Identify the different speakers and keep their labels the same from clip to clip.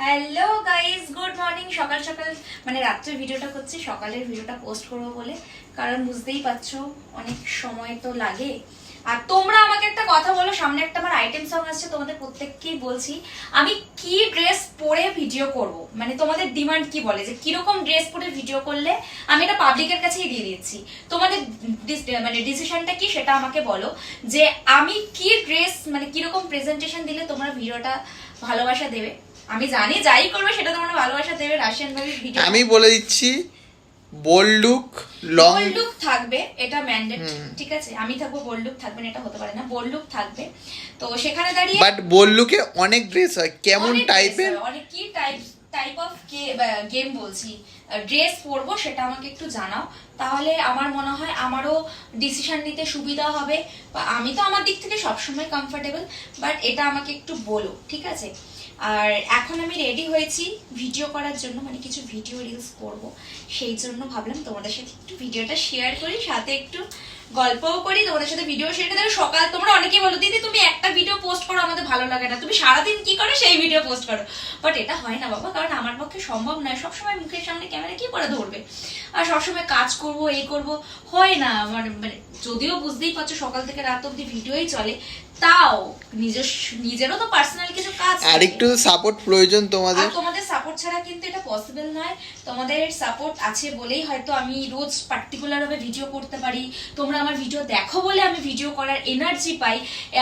Speaker 1: Hello guys, good morning. সকাল সকাল মানে রাত্রের ভিডিওটা করছি, সকালের ভিডিওটা পোস্ট করবো বলে, কারণ বুঝতেই পারছো অনেক সময় তো লাগে। আর তোমরা আমাকে একটা কথা বলো, সামনে একটা আমার আইটেম সং আসছে, তোমাদের প্রত্যেককেই বলছি আমি কি ড্রেস পরে ভিডিও করব, মানে তোমাদের ডিমান্ড কি বলে যে কিরকম ড্রেস পরে ভিডিও করলে, আমি এটা পাবলিকের কাছেই দিয়ে দিচ্ছি। তোমাদের মানে ডিসিশনটা কি সেটা আমাকে বলো, যে আমি কি ড্রেস মানে কিরকম প্রেজেন্টেশন দিলে তোমরা ভিডিওটা ভালোবাসা দেবে। আমি জানি যাই করবে সেটা তোমরা ভালোবাসা দেবে। রাশিয়ান ভাবির ভিডিও
Speaker 2: আমি বলে দিচ্ছি, bold look, long
Speaker 1: bold look থাকবে, এটা ম্যান্ডেট, ঠিক আছে। আমি থাকবো, বোল্ড লুক থাকবে না এটা হতে পারে না, বোল্ড লুক থাকবে। তো সেখানে দাঁড়িয়ে
Speaker 2: বাট বোল্ড লুকে অনেক ড্রেস হয়, কেমন
Speaker 1: অনেক
Speaker 2: টাইপের
Speaker 1: dress হয়, অনেক কি টাইপ অফ গেম বলছি, ড্রেস পরবো সেটা আমাকে একটু জানাও, তাহলে আমার মনে হয় আমারও ডিসিশন নিতে সুবিধা হবে। বা আমি তো আমার দিক থেকে সবসময় কমফোর্টেবল, বাট এটা আমাকে একটু বলো, ঠিক আছে। আর এখন আমি রেডি হয়েছি ভিডিও করার জন্য, মানে কিছু ভিডিও রিলস করব, সেই জন্য ভাবলাম তোমাদের সাথে একটু ভিডিওটা শেয়ার করি, সাথে একটু গল্পও করি তোমাদের সাথে। ভিডিও শেয়ার করে সকাল তোমরা অনেকেই বলো দিদি তুমি একটা ভিডিও পোস্ট করো, আমাদের ভালো লাগে না, তুমি সারাদিন কি করো সেই ভিডিও পোস্ট করো। বাট এটা হয় না বাবা, কারণ আমার পক্ষে সম্ভব নয় সবসময় মুখের সামনে ক্যামেরা কি করে ধরবে, আর সবসময় কাজ করব এই করব, হয় না আমার। মানে যদিও বুঝতেই পারছো সকাল থেকে রাত অব্দি ভিডিওই চলে, তাও নিজেরও তো পার্সোনাল কিছু কাজ
Speaker 2: আর একটু সাপোর্ট প্রয়োজন তোমাদের।
Speaker 1: আর তোমাদের সাপোর্ট ছাড়া কিন্তু এটা পসিবল নয়। তোমাদের সাপোর্ট আছে বলেই হয়তো আমি রোজ পার্টিকুলার ভাবে ভিডিও করতে পারি, তোমরা আমার ভিডিও দেখো বলে আমি ভিডিও করার এনার্জি পাই।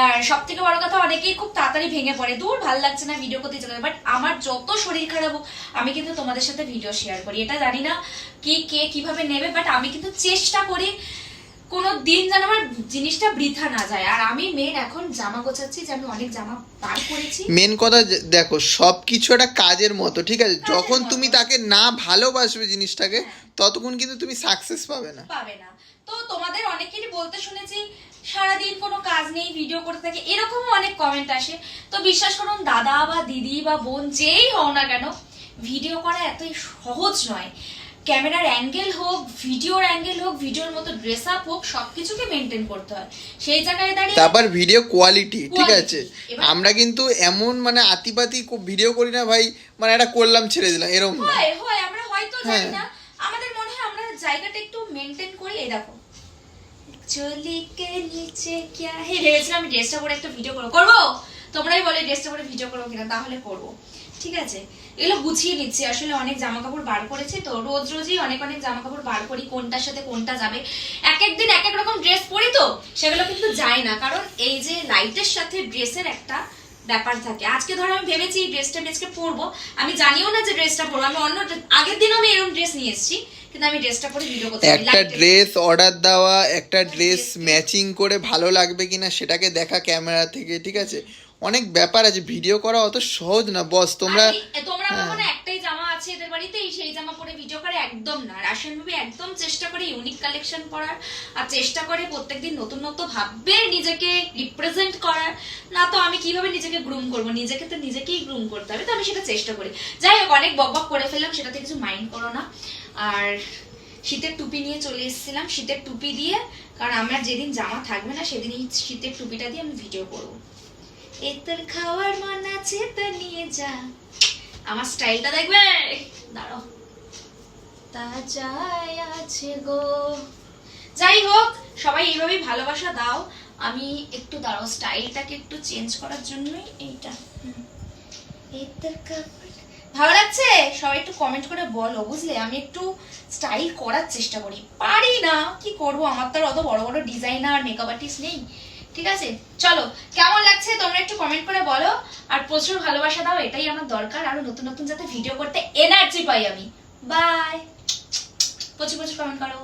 Speaker 1: আর সব থেকে বড় কথা, অনেকেই খুব তাড়াতাড়ি ভেঙে পড়ে, দূর ভাল লাগছে না ভিডিও করতে চলে, বাট আমার যত শরীর খারাপ হোক আমি কিন্তু তোমাদের সাথে ভিডিও শেয়ার করি। এটা জানি না কে কিভাবে নেবে, বাট আমি কিন্তু চেষ্টা করি কোনো দিন যেন আমার জিনিসটা বৃথা না যায়। আর আমি মেন এখন জামা গোছাচ্ছি, যে আমি অনেক জামা বার করেছি।
Speaker 2: মেন কথা দেখো, সবকিছু একটা কাজের মতো, ঠিক আছে। যখন তুমি তাকে না ভালোবাসবে জিনিসটাকে, ততক্ষণ কিন্তু তুমি সাকসেস পাবে না।
Speaker 1: তো তোমাদের অনেকেরই বলতে শুনেছি সারাদিন কোনো কাজ নেই ভিডিও করতে থাকে, এরকমও অনেক কমেন্ট আসে। তো বিশ্বাস করুন দাদা বা দিদি বা বোন যেই হও না কেন, ভিডিও করা এতই সহজ নয়। ক্যামেরার অ্যাঙ্গেল হোক, ভিডিওর অ্যাঙ্গেল হোক, ভিডিওর মতো ড্রেস আপ হোক, সবকিছুকে মেনটেন করতে হয়। সেই জায়গায় দাঁড়িয়ে
Speaker 2: তারপর ভিডিও কোয়ালিটি, ঠিক আছে।
Speaker 1: এবার-
Speaker 2: আমরা কিন্তু এমন মানে আতিপাতি ভিডিও করি না ভাই, মানে একটা করলাম ছেড়ে দিলাম এরকম না।
Speaker 1: হয় আমরা হয়তো জানি
Speaker 2: হ্যাঁ।
Speaker 1: না, আমাদের মনে হয় আমরা জায়গাটা একটু মেনটেন করি। এই দেখো চলি কে নিচে ক্যা হে, ভেবেছিলাম আমি ড্রেসটা পরে একটা ভিডিও করবো, তোমরাই বলে ড্রেসটা পরে ভিডিও করবো কিনা, তাহলে করবো, ঠিক আছে। এগুলো গুছিয়ে নিচ্ছি, আসলে অনেক জামা কাপড় বার করেছি তো, রোজই অনেক জামা কাপড় বার করি, কোনটার সাথে কোনটা যাবে। এক একদিন এক এক রকম ড্রেস পরি তো সেগুলো কিন্তু যায় না, কারণ এই যে লাইটের সাথে ড্রেসের একটা ব্যাপার থাকে। আজকে ধরো আমি ভেবেছি ড্রেসটা আজকে পরবো, আমি জানিও না যে ড্রেসটা পরবো, আমি অন্য আগের দিনও আমি এরকম ড্রেস নিয়ে এসেছি, কিন্তু আমি ড্রেসটা পরে ভিডিও করতে পারি।
Speaker 2: একটা ড্রেস অর্ডার দেওয়া, একটা ড্রেস ম্যাচিং করে ভালো লাগবে কিনা সেটাকে দেখা ক্যামেরা থেকে, ঠিক আছে। অনেক ব্যাপার আছে, ভিডিও করা অত সহজ না বস। তোমরা
Speaker 1: কখনো একটাই জামা আছে এদের বাড়িতে, সেই জামা পরে ভিডিও করে, একদম না। রাশিয়ান ভাবে একদম চেষ্টা করে ইউনিক কালেকশন পরার, আর চেষ্টা করে প্রত্যেকদিন নতুন নতুন ভাবে নিজেকে রিপ্রেজেন্ট করার। না তো আমি কিভাবে নিজেকে গ্রুম করব, নিজেকে তো নিজেকেই গ্রুম করতে হবে, তো আমি সেটা চেষ্টা করি। যাই হোক, অনেক বকবক করে ফেললাম, সেটাতে কিছু মাইন্ড করো না। আর শীতের টুপি নিয়ে চলে এসেছিলাম, শীতের টুপি দিয়ে, কারণ আমার যেদিন জামা থাকবে না সেদিন এই শীতের টুপিটা দিয়ে আমি ভিডিও করবো। তোর খাওয়ার মন আছে তো নিয়ে যা, আমার স্টাইলটা দেখবে, দাঁড়াও তাজায় আছে গো। যাই হোক, সবাই এইভাবেই ভালোবাসা দাও। আমি একটু দাঁড়াও, স্টাইলটাকে একটু চেঞ্জ করার জন্যই এইটা। ভালো লাগছে? সবাই একটু কমেন্ট করে বলো, বুঝলে। আমি একটু স্টাইল করার চেষ্টা করি, পারি না, কি করব, আমার তো অত বড় বড় ডিজাইনার মেকআপ আর্টিস্ট নেই, ঠিক আছে। চলো, কেমন লাগছে তোমরা একটু কমেন্ট করে বলো, আর প্রচুর ভালোবাসা দাও, এটাই আমার দরকার। আরো নতুন নতুন যাতে ভিডিও করতে এনার্জি পাই আমি। বাই, প্রচুর কমেন্ট করো।